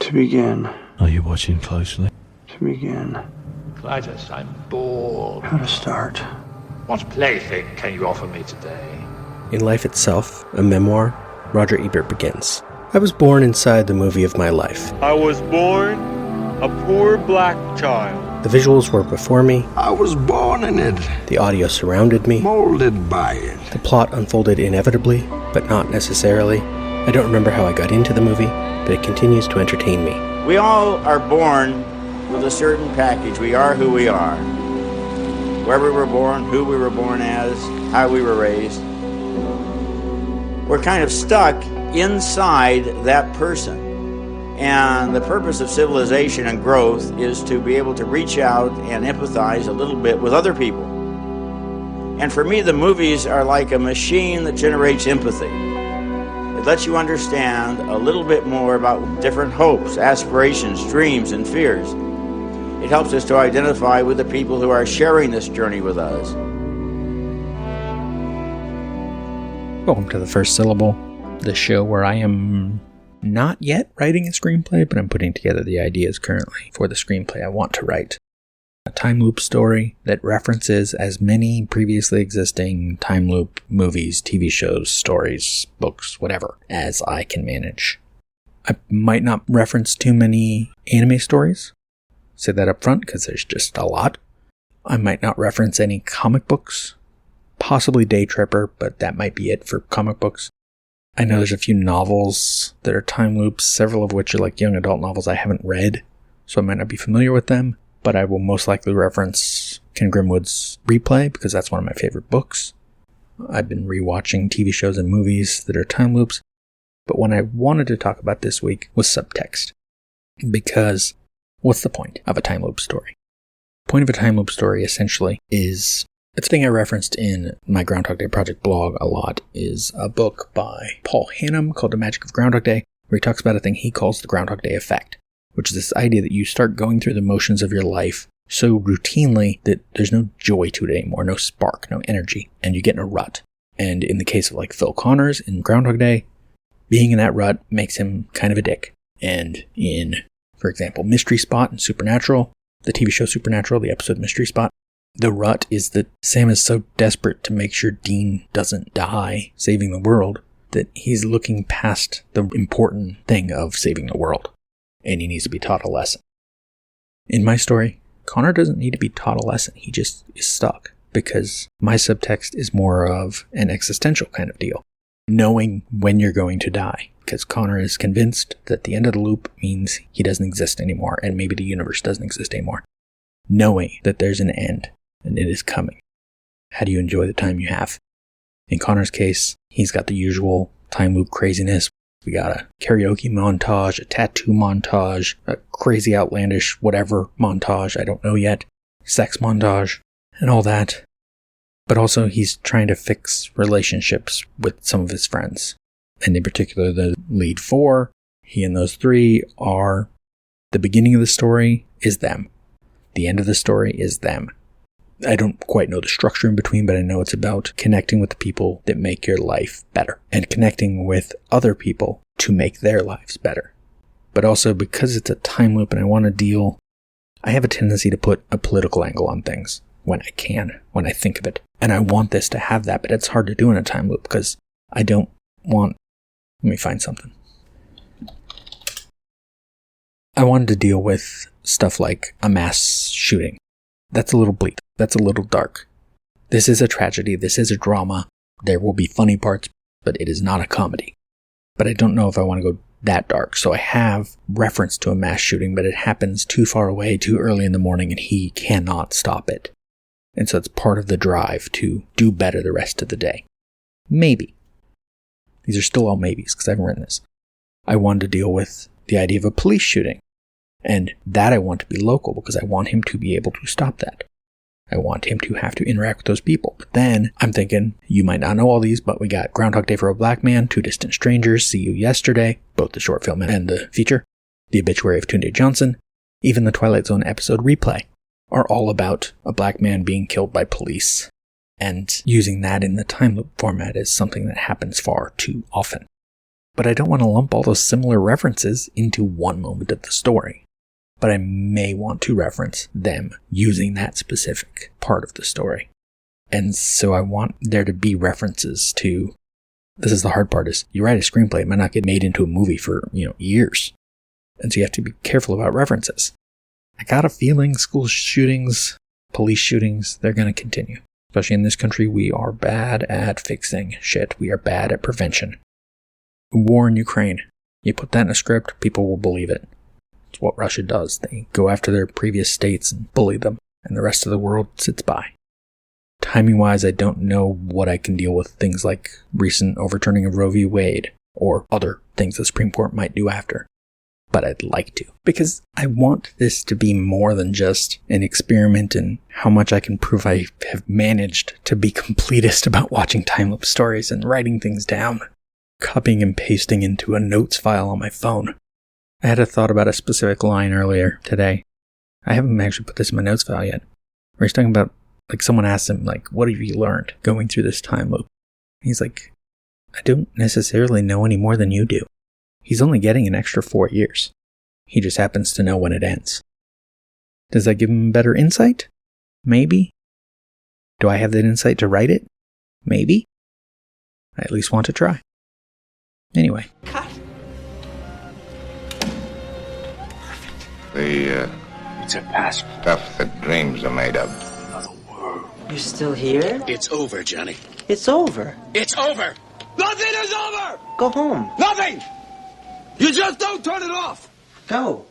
To begin. Are you watching closely? To begin. Clytus, I'm bored. How to start. What plaything can you offer me today? In Life Itself, a memoir, Roger Ebert begins. I was born inside the movie of my life. I was born a poor black child. The visuals were before me. I was born in it. The audio surrounded me. Molded by it. The plot unfolded inevitably, but not necessarily. I don't remember how I got into the movie, but it continues to entertain me. We all are born with a certain package. We are who we are. Where we were born, who we were born as, how we were raised. We're kind of stuck inside that person. And the purpose of civilization and growth is to be able to reach out and empathize a little bit with other people. And for me, the movies are like a machine that generates empathy. It lets you understand a little bit more about different hopes, aspirations, dreams, and fears. It helps us to identify with the people who are sharing this journey with us. Welcome to The First Syllable, the show where I am not yet writing a screenplay, but I'm putting together the ideas currently for the screenplay I want to write. A time loop story that references as many previously existing time loop movies, TV shows, stories, books, whatever, as I can manage. I might not reference too many anime stories. Say that up front because there's just a lot. I might not reference any comic books. Possibly Day Tripper, but that might be it for comic books. I know there's a few novels that are time loops, several of which are like young adult novels I haven't read, so I might not be familiar with them, but I will most likely reference Ken Grimwood's Replay because that's one of my favorite books. I've been rewatching TV shows and movies that are time loops, but one I wanted to talk about this week was subtext. Because what's the point of a time loop story? The point of a time loop story essentially is, it's a thing I referenced in my Groundhog Day Project blog a lot, is a book by Paul Hannum called The Magic of Groundhog Day, where he talks about a thing he calls the Groundhog Day effect, which is this idea that you start going through the motions of your life so routinely that there's no joy to it anymore, no spark, no energy, and you get in a rut. And in the case of like Phil Connors in Groundhog Day, being in that rut makes him kind of a dick. And in, for example, Mystery Spot and Supernatural, the TV show Supernatural, the episode Mystery Spot, the rut is that Sam is so desperate to make sure Dean doesn't die saving the world that he's looking past the important thing of saving the world, and he needs to be taught a lesson. In my story, Connor doesn't need to be taught a lesson, he just is stuck, because my subtext is more of an existential kind of deal. Knowing when you're going to die, because Connor is convinced that the end of the loop means he doesn't exist anymore, and maybe the universe doesn't exist anymore. Knowing that there's an end, and it is coming. How do you enjoy the time you have? In Connor's case, he's got the usual time loop craziness. We got a karaoke montage, a tattoo montage, a crazy outlandish whatever montage, I don't know yet, sex montage, and all that. But also he's trying to fix relationships with some of his friends. And in particular, the lead four, he and those three are, the beginning of the story is them. The end of the story is them. I don't quite know the structure in between, but I know it's about connecting with the people that make your life better and connecting with other people to make their lives better. But also because it's a time loop and I have a tendency to put a political angle on things when I can, when I think of it. And I want this to have that, but it's hard to do in a time loop because I don't want, let me find something. I wanted to deal with stuff like a mass shooting. That's a little bleak. That's a little dark. This is a tragedy. This is a drama. There will be funny parts, but it is not a comedy. But I don't know if I want to go that dark. So I have reference to a mass shooting, but it happens too far away, too early in the morning, and he cannot stop it. And so it's part of the drive to do better the rest of the day. Maybe. These are still all maybes because I haven't written this. I wanted to deal with the idea of a police shooting. And that I want to be local because I want him to be able to stop that. I want him to have to interact with those people. But then I'm thinking, you might not know all these, but we got Groundhog Day for a Black Man, Two Distant Strangers, See You Yesterday, both the short film and the feature, The Obituary of Tunde Johnson, even the Twilight Zone episode Replay, are all about a black man being killed by police. And using that in the time loop format is something that happens far too often. but I don't want to lump all those similar references into one moment of the story. But I may want to reference them using that specific part of the story. And so I want there to be references to, this is the hard part, is you write a screenplay, it might not get made into a movie for, years. And so you have to be careful about references. I got a feeling school shootings, police shootings, they're going to continue. Especially in this country, we are bad at fixing shit. We are bad at prevention. War in Ukraine. You put that in a script, people will believe it. It's what Russia does. They go after their previous states and bully them, and the rest of the world sits by. Timing-wise, I don't know what I can deal with things like recent overturning of Roe v. Wade, or other things the Supreme Court might do after. But I'd like to, because I want this to be more than just an experiment in how much I can prove I have managed to be completist about watching time-lapse stories and writing things down, copying and pasting into a notes file on my phone. I had a thought about a specific line earlier today. I haven't actually put this in my notes file yet. Where he's talking about, someone asked him, what have you learned going through this time loop? He's like, I don't necessarily know any more than you do. He's only getting an extra 4 years. He just happens to know when it ends. Does that give him better insight? Maybe. Do I have that insight to write it? Maybe. I at least want to try. Anyway. Cut. It's a past stuff that dreams are made of. Another world. You're still here? It's over, Johnny. It's over. It's over. Nothing is over! Go home. Nothing! You just don't turn it off! Go.